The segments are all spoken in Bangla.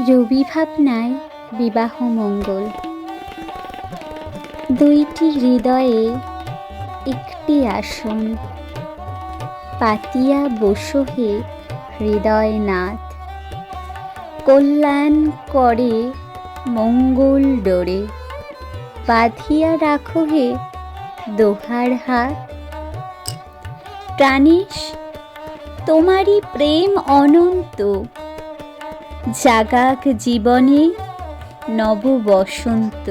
রবি ভাবনায় বিবাহ মঙ্গল। দুইটি হৃদয়ে একটি আসন, পাতিয়া বসহে হৃদয়নাথ। কল্যাণ করে মঙ্গল ডোরে, বাঁধিয়া রাখো হে দোহার হাত। প্রাণেশ, তোমারই প্রেম অনন্ত, জাগাক জীবনে নব বসন্ত।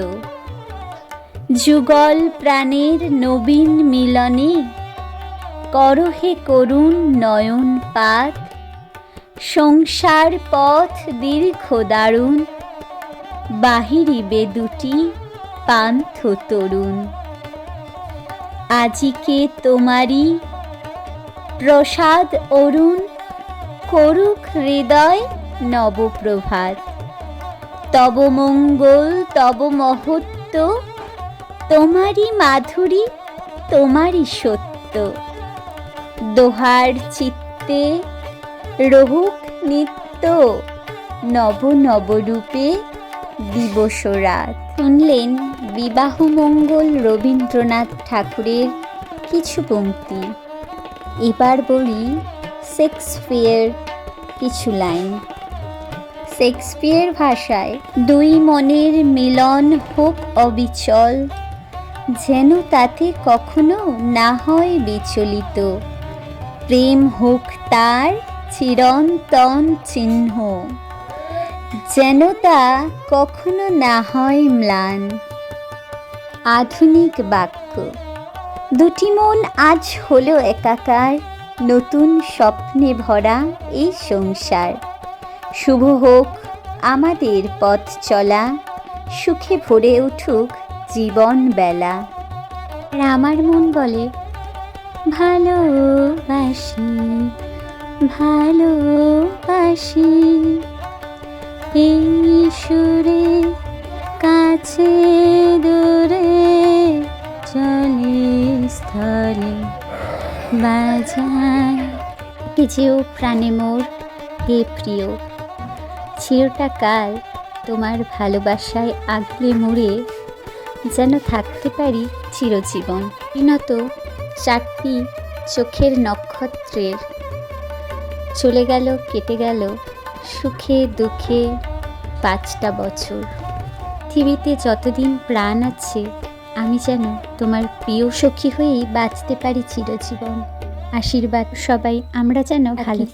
যুগল প্রাণের নবীন মিলনে, করো হে করুণ নয়ন পাত। সংসার পথ দীর্ঘ দারুণ, বাহিরিবে দুটি পান্থ তরুণ। আজিকে তোমারি প্রসাদ অরুণ, করুক হৃদয় নবপ্রভাত। তব মঙ্গল তব মহত্ব, তোমারি মাধুরী তোমারি সত্য। দোহার চিত্তে রহুক নিত্য, নব নব রূপে দিবস রাত। শুনলেন বিবাহ মঙ্গল রবীন্দ্রনাথ ঠাকুরের কিছু পংক্তি। এবার বলি শেক্সপিয়ার কিছু লাইন। শেক্সপিয়ার ভাষায়, দুই মনের মিলন হোক অবিচল, যেন তাতে কখনো না হয় বিচলিত। প্রেম হোক তার চিরন্তন চিহ্ন, যেন তা কখনো না হয় ম্লান। আধুনিক বাক্য, দুটি মন আজ হলো একাকার, নতুন স্বপ্নে ভরা এই সংসার। শুভ হোক আমাদের পথ চলা, সুখে ভরে উঠুক জীবন বেলা। আর আমার মন বলে, ভালোবাসি ভালোবাসি, এই সুরে কাছে দূরে চলে স্থলে বাজায়। যেও প্রাণে মোর হে প্রিয়, চিরটা কাল তোমার ভালোবাসায় আগলে মুড়ে যেন থাকতে পারি চিরজীবন। বিনত চারটি চোখের নক্ষত্রের চলে গেল কেটে গেল সুখে দুঃখে 5টা বছর। পৃথিবীতে যতদিন প্রাণ আছে, আমি যেন তোমার প্রিয় সখী হয়েই বাঁচতে পারি চিরজীবন। আশীর্বাদ সবাই আমরা যেন ভালো